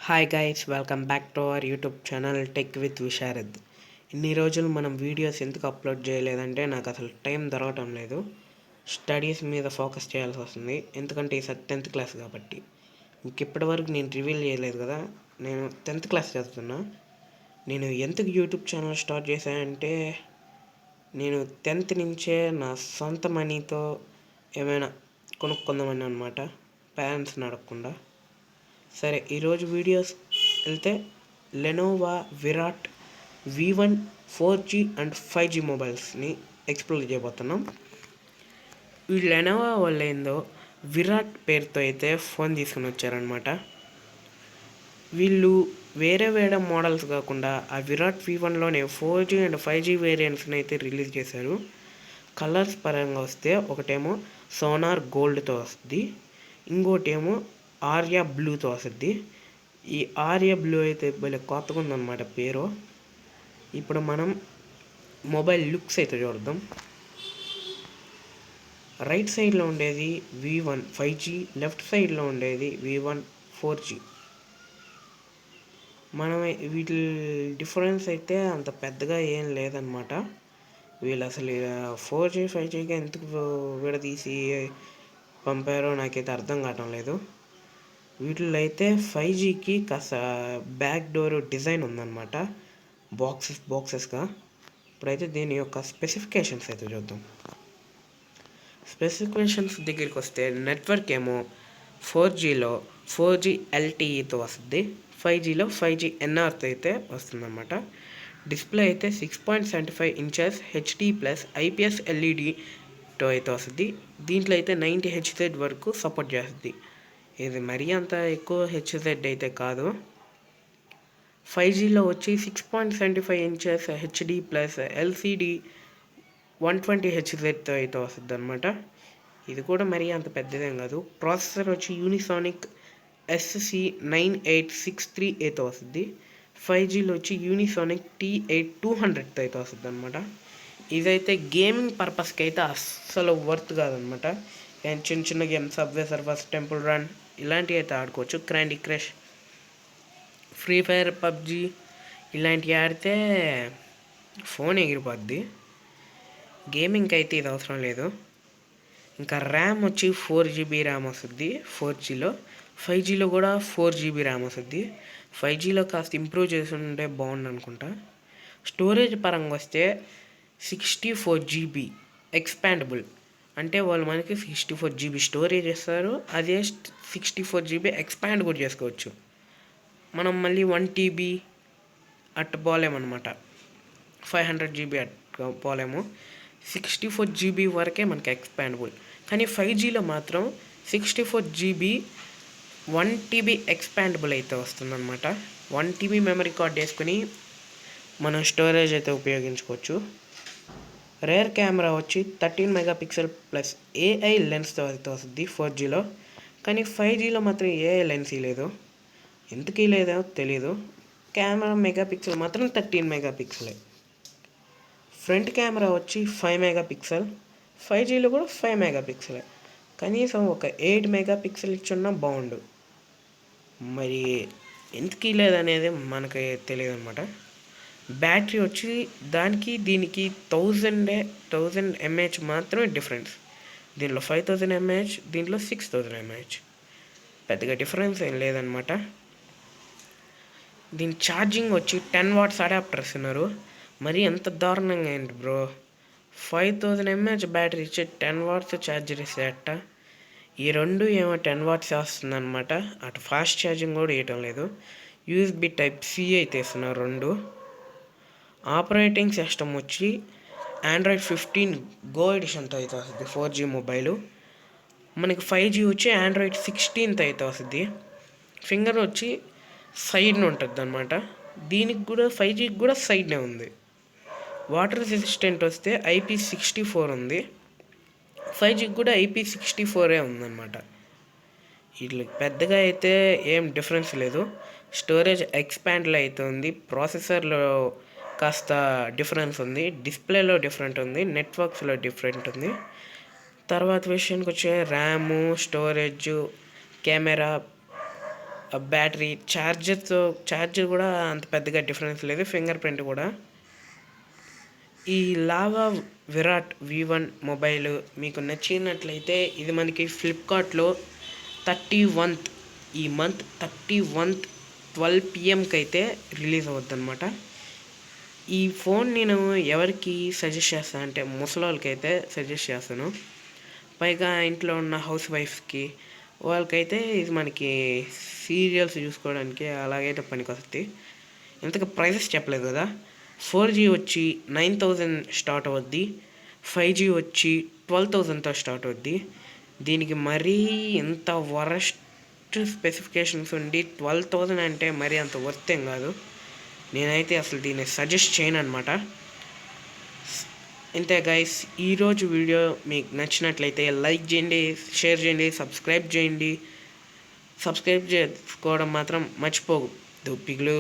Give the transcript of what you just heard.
Hi guys, welcome back to our YouTube channel tech with Visharad. ఇన్ని రోజులు మనం videos ఎందుకు అప్లోడ్ చేయలేదంటే నాకు అసలు టైం దొరకటం లేదు. స్టడీస్ మీద ఫోకస్ చేయాల్సి వస్తుంది, ఎందుకంటే ఈసారి 10th క్లాస్ కాబట్టి. ఇప్పటి వరకు నేను రివీల్ చేయలేదు కదా, నేను 10th క్లాస్ చదువుతున్నా. నేను ఎందుకు యూట్యూబ్ ఛానల్ స్టార్ట్ చేశానంటే, నేను 10th నుంచే నా సొంత మనీతో ఏమైనా కొనుక్కుందామని అనమాట, పేరెంట్స్ని అడగకుండా. సరే, ఈరోజు వీడియోస్ వెళ్తే Lenovo Virat V1 4G and 5G మొబైల్స్ని ఎక్స్ప్లోర్ చేయబోతున్నాం. ఈ లెనోవా వాళ్ళు ఏందో విరాట్ పేరుతో అయితే ఫోన్ తీసుకుని వచ్చారనమాట. వీళ్ళు వేరే వేరే మోడల్స్ కాకుండా ఆ విరాట్ V1లోనే 4G అండ్ 5G వేరియంట్స్ని అయితే రిలీజ్ చేశారు. కలర్స్ పరంగా వస్తే ఒకటేమో సోనార్ గోల్డ్తో వస్తుంది, ఇంకోటేమో ఆర్యా బ్లూతో వస్తుంది. ఈ ఆర్యా బ్లూ అయితే భలే కొత్తగా ఉందన్నమాట పేరు. ఇప్పుడు మనం మొబైల్ లుక్స్ అయితే చూద్దాం. రైట్ సైడ్లో ఉండేది V1 5G, లెఫ్ట్ సైడ్లో ఉండేది V1 4G. మనం వీటి డిఫరెన్స్ అయితే అంత పెద్దగా ఏం లేదనమాట. వీళ్ళు అసలు 4G 5Gకి ఎందుకు విడదీసి పంపారో నాకైతే అర్థం కావటం లేదు. వీటిలో అయితే 5Gకి కాస్త బ్యాక్ డోర్ డిజైన్ ఉందన్నమాట, బాక్సెస్గా. ఇప్పుడైతే దీని యొక్క స్పెసిఫికేషన్స్ అయితే చూద్దాం. స్పెసిఫికేషన్స్ దగ్గరికి వస్తే నెట్వర్క్ ఏమో 4Gలో 4G LTEతో వస్తుంది, 5Gలో 5G NRతో అయితే వస్తుందన్నమాట. డిస్ప్లే అయితే 6.75 ఇంచెస్ HD+ IPS LED అయితే వస్తుంది. దీంట్లో అయితే 90 Hz వరకు సపోర్ట్ చేస్తుంది. ఇది మరీ అంత ఎక్కువ HZ అయితే కాదు. 5Gలో వచ్చి 6.75 ఇంచెస్ HD+ LCD 120 Hz అయితే వస్తుంది అనమాట. ఇది కూడా మరీ అంత పెద్దదేం కాదు. ప్రాసెసర్ వచ్చి యూనిసానిక్ SC9863 అయితే వస్తుంది. 5Gలో వచ్చి యూనిసానిక్ T8200 అయితే వస్తుంది అనమాట. ఇదైతే గేమింగ్ పర్పస్కి అయితే అస్సలు వర్త్ కాదనమాట. చిన్న చిన్న games, subway Surfers, temple run ఇలాంటివి అయితే ఆడుకోవచ్చు. Candy crush, free fire, PUBG ఇలాంటివి ఆడితే ఫోన్ ఎగిరిపోద్ది. గేమింగ్కి అయితే ఇది అవసరం లేదు. ఇంకా ర్యామ్ వచ్చి 4GB ర్యామ్ వస్తుంది 4Gలో. 5Gలో కూడా 4GB ర్యామ్ వస్తుంది. 5Gలో కాస్త ఇంప్రూవ్ చేసి ఉంటే బాగుండు అనుకుంటా. స్టోరేజ్ పరంగా వస్తే 64GB ఎక్స్పాండబుల్, అంటే వాళ్ళు మనకి 64GB స్టోరేజ్ ఇస్తారు, అదే 64GB ఎక్స్పాండ్ కూడా చేసుకోవచ్చు. మనం మళ్ళీ 1TB అట్ట పోలేమన్నమాట, 500GB అట్ట పోలేము. 64GB వరకే మనకి ఎక్స్పాండబుల్. కానీ 5Gలో మాత్రం 64GB 1TB ఎక్స్పాండబుల్ అయితే వస్తుందన్నమాట. 1TB మెమరీ కార్డ్ వేసుకుని మనం స్టోరేజ్ అయితే ఉపయోగించుకోవచ్చు. రేర్ కెమెరా వచ్చి 13 మెగాపిక్సెల్ ప్లస్ AI లెన్స్తో అయితే వస్తుంది 4Gలో. కానీ 5Gలో మాత్రం AI లెన్స్ లేదు, ఎందుకు లేదో తెలీదు. కెమెరా మెగాపిక్సెల్ మాత్రం 13 మెగాపిక్సెలే. ఫ్రంట్ కెమెరా వచ్చి 5 మెగాపిక్సెల్, 5Gలో కూడా 5 మెగాపిక్సెలే. కనీసం ఒక 8 మెగాపిక్సెల్ ఇచ్చున్నా బాగుండు. మరి ఎందుకు లేదనేది మనకి తెలియదు అనమాట. బ్యాటరీ వచ్చి దానికి దీనికి 1000 mAh మాత్రమే డిఫరెన్స్. దీనిలో 5000 mAh, దీంట్లో 6000 mAh. పెద్దగా డిఫరెన్స్ ఏం లేదనమాట. దీని ఛార్జింగ్ వచ్చి 10 watts అడాప్టర్ ఇస్తున్నారు. మరి ఎంత దారుణంగా ఏంటి బ్రో, 5000 mAh బ్యాటరీ ఇచ్చి 10 watts ఛార్జర్ ఇస్తే అట్ట. ఈ రెండు ఏమో 10 watts వస్తుందన్నమాట. అటు ఫాస్ట్ ఛార్జింగ్ కూడా వేయటం లేదు. USB Type-C అయితే ఇస్తున్నారు రెండు. ఆపరేటింగ్ సిస్టమ్ వచ్చి Android 15 Go ఎడిషన్తో అయితే వస్తుంది 4G మొబైలు. మనకి 5G వచ్చి Android 16 అయితే వస్తుంది. ఫింగర్ వచ్చి సైడ్న ఉంటుంది అనమాట. దీనికి కూడా 5Gకి కూడా సైడ్నే ఉంది. వాటర్ రెసిస్టెంట్ వస్తే IP64 ఉంది, 5Gకి కూడా IP64 ఉందన్నమాట. వీటికి పెద్దగా అయితే ఏం డిఫరెన్స్ లేదు. స్టోరేజ్ ఎక్స్పాండ్లో అయితే ఉంది, ప్రాసెసర్లో కాస్త డిఫరెన్స్ ఉంది, డిస్ప్లేలో డిఫరెంట్ ఉంది, నెట్వర్క్స్లో డిఫరెంట్ ఉంది. తర్వాత విషయానికి వచ్చే RAM, storage, camera battery charger కూడా అంత పెద్దగా డిఫరెన్స్ లేదు, ఫింగర్ ప్రింట్ కూడా. ఈ లావా విరాట్ V1 మొబైల్ మీకు నచ్చినట్లయితే ఇది మనకి ఫ్లిప్కార్ట్లో 31th ఈ మంత్ 31th 12 PM అయితే రిలీజ్ అవుద్ది అనమాట. ఈ ఫోన్ నేను ఎవరికి సజెస్ట్ చేస్తాను అంటే ముసలోళ్ళకైతే సజెస్ట్ చేస్తాను. పైగా ఇంట్లో ఉన్న హౌస్ వైఫ్స్కి వాళ్ళకైతే ఇది మనకి సీరియల్స్ చూసుకోవడానికి అలాగైతే పనికి వస్తుంది. ఇంతకు ప్రైసెస్ చెప్పలేదు కదా. 4G వచ్చి 9,000 స్టార్ట్ అవుద్ది, 5G వచ్చి 12,000తో స్టార్ట్ అవుద్ది. దీనికి మరీ ఇంత వరస్ట్ స్పెసిఫికేషన్స్ ఉండి 12,000 అంటే మరీ అంత వర్త్ ఏం కాదు. నేనైతే అసలు దీన్ని సజెస్ట్ చేయను అనమాట. ఇంతే గైస్, ఈరోజు వీడియో మీకు నచ్చినట్లయితే లైక్ చేయండి, షేర్ చేయండి, సబ్స్క్రైబ్ చేసుకోవడం మాత్రం మర్చిపోవద్దు పిగులు.